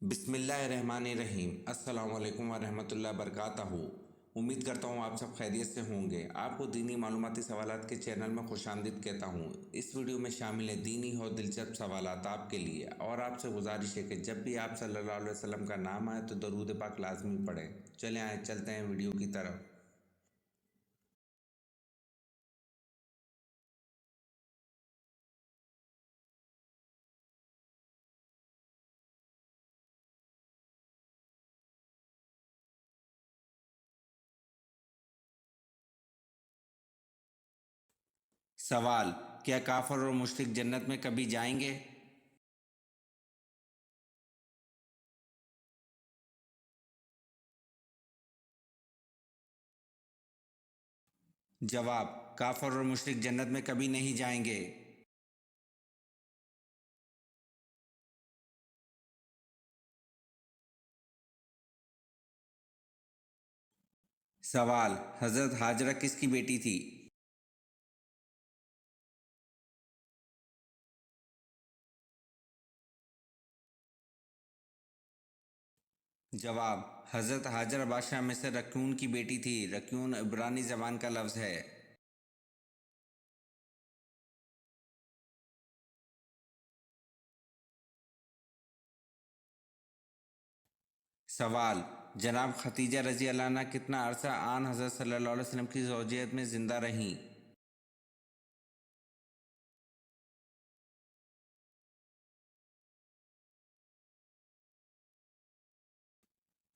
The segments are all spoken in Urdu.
بسم اللہ الرحمن الرحیم۔ السلام علیکم ورحمۃ اللہ وبرکاتہ۔ امید کرتا ہوں آپ سب خیریت سے ہوں گے۔ آپ کو دینی معلوماتی سوالات کے چینل میں خوش آمدید کہتا ہوں۔ اس ویڈیو میں شامل ہے دینی اور دلچسپ سوالات آپ کے لیے، اور آپ سے گزارش ہے کہ جب بھی آپ صلی اللہ علیہ وسلم کا نام آئے تو درود پاک لازمی پڑھیں۔ چلیں آئے چلتے ہیں ویڈیو کی طرف۔ سوال: کیا کافر اور مشرک جنت میں کبھی جائیں گے؟ جواب: کافر اور مشرک جنت میں کبھی نہیں جائیں گے۔ سوال: حضرت ہاجرہ کس کی بیٹی تھی؟ جواب: حضرت ہاجرہ بادشاہ مصر رکیون کی بیٹی تھی۔ رکیون عبرانی زبان کا لفظ ہے۔ سوال: جناب ختیجہ رضی اللہ عنہ کتنا عرصہ آن حضرت صلی اللہ علیہ وسلم کی زوجیت میں زندہ رہیں؟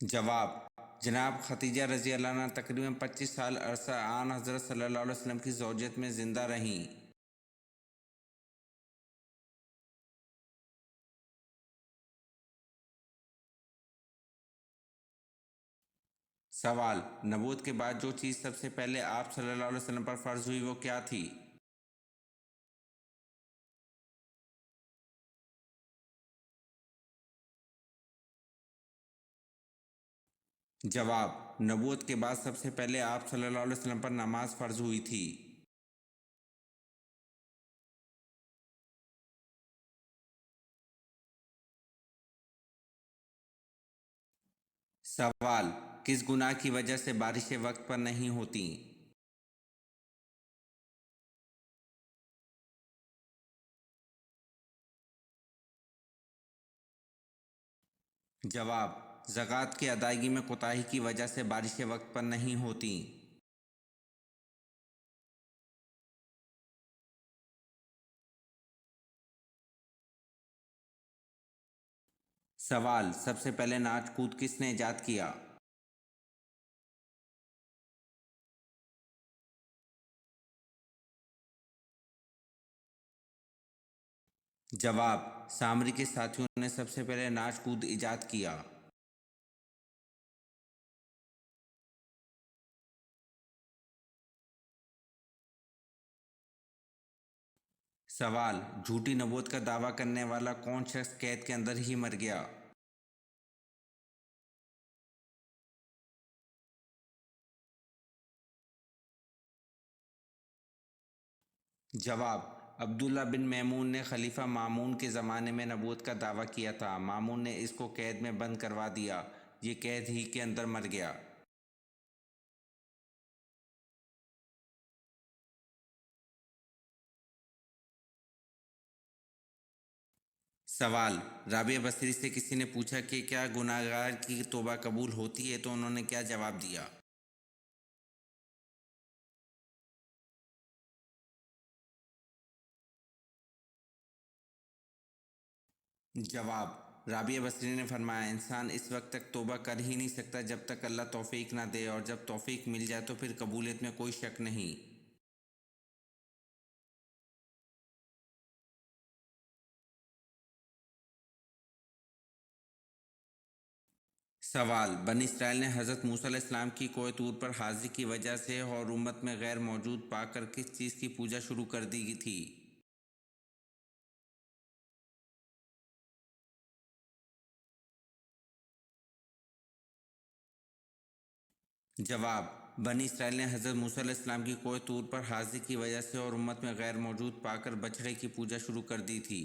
جواب: جناب ختیجہ رضی اللہ عنہ تقریباً 25 سال عرصہ آن حضرت صلی اللہ علیہ وسلم کی زوجیت میں زندہ رہیں۔ سوال: نبوت کے بعد جو چیز سب سے پہلے آپ صلی اللہ علیہ وسلم پر فرض ہوئی وہ کیا تھی؟ جواب: نبوت کے بعد سب سے پہلے آپ صلی اللہ علیہ وسلم پر نماز فرض ہوئی تھی۔ سوال: کس گناہ کی وجہ سے بارشیں وقت پر نہیں ہوتیں؟ جواب: زکوٰۃ کی ادائیگی میں کوتاہی کی وجہ سے بارشیں وقت پر نہیں ہوتیں۔ سوال: سب سے پہلے ناچ کود کس نے ایجاد کیا؟ جواب: سامری کے ساتھیوں نے سب سے پہلے ناچ کود ایجاد کیا۔ سوال: جھوٹی نبوت کا دعویٰ کرنے والا کون شخص قید کے اندر ہی مر گیا؟ جواب: عبداللہ بن میمون نے خلیفہ مامون کے زمانے میں نبوت کا دعویٰ کیا تھا۔ مامون نے اس کو قید میں بند کروا دیا، یہ قید ہی کے اندر مر گیا۔ سوال: رابعہ بصری سے کسی نے پوچھا کہ کیا گناہگار کی توبہ قبول ہوتی ہے تو انہوں نے کیا جواب دیا؟ جواب: رابعہ بصری نے فرمایا انسان اس وقت تک توبہ کر ہی نہیں سکتا جب تک اللہ توفیق نہ دے، اور جب توفیق مل جائے تو پھر قبولیت میں کوئی شک نہیں۔ سوال: بنی اسرائیل نے حضرت موسیٰ علیہ السلام کی کوہ طور پر حاضری کی وجہ سے اور امت میں غیر موجود پا کر کس چیز کی پوجا شروع کر دی تھی؟ جواب: بنی اسرائیل نے حضرت موسیٰ علیہ السلام کی کوہ طور پر حاضری کی وجہ سے اور امت میں غیر موجود پا کر بچڑے کی پوجا شروع کر دی تھی۔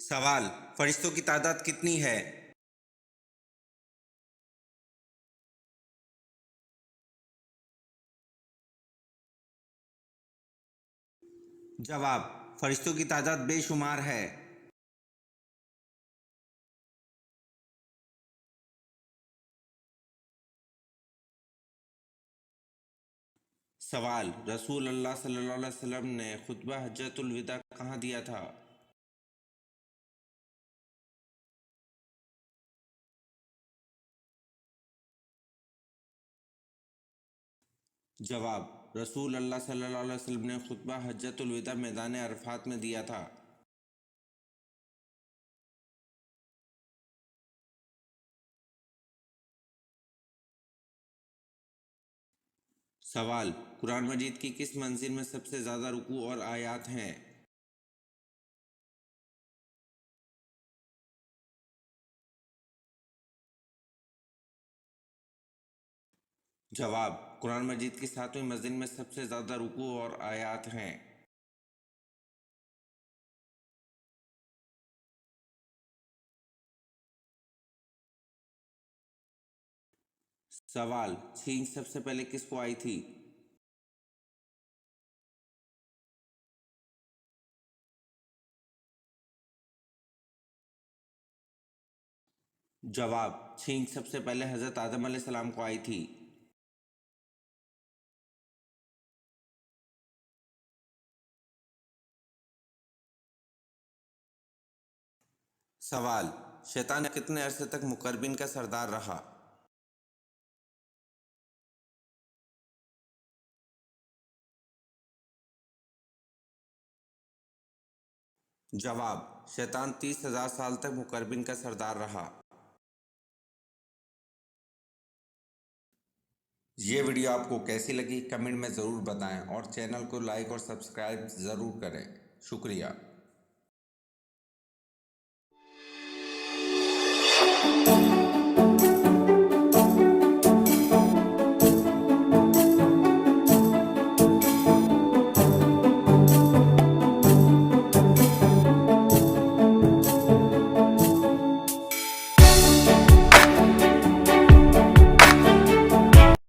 سوال: فرشتوں کی تعداد کتنی ہے؟ جواب: فرشتوں کی تعداد بے شمار ہے۔ سوال: رسول اللہ صلی اللہ علیہ وسلم نے خطبہ حجۃ الوداع کہاں دیا تھا؟ جواب: رسول اللہ صلی اللہ علیہ وسلم نے خطبہ حجۃ الوداع میدان عرفات میں دیا تھا۔ سوال: قرآن مجید کی کس منزل میں سب سے زیادہ رکوع اور آیات ہیں؟ جواب: قرآن مجید کی 7ویں منزل میں سب سے زیادہ رکوع اور آیات ہیں۔ سوال: چھینک سب سے پہلے کس کو آئی تھی؟ جواب: چھینک سب سے پہلے حضرت آدم علیہ السلام کو آئی تھی۔ سوال: شیطان کتنے عرصے تک مقربین کا سردار رہا؟ جواب: شیطان 30,000 سال تک مقربین کا سردار رہا۔ یہ ویڈیو آپ کو کیسی لگی کمنٹ میں ضرور بتائیں اور چینل کو لائک اور سبسکرائب ضرور کریں۔ شکریہ۔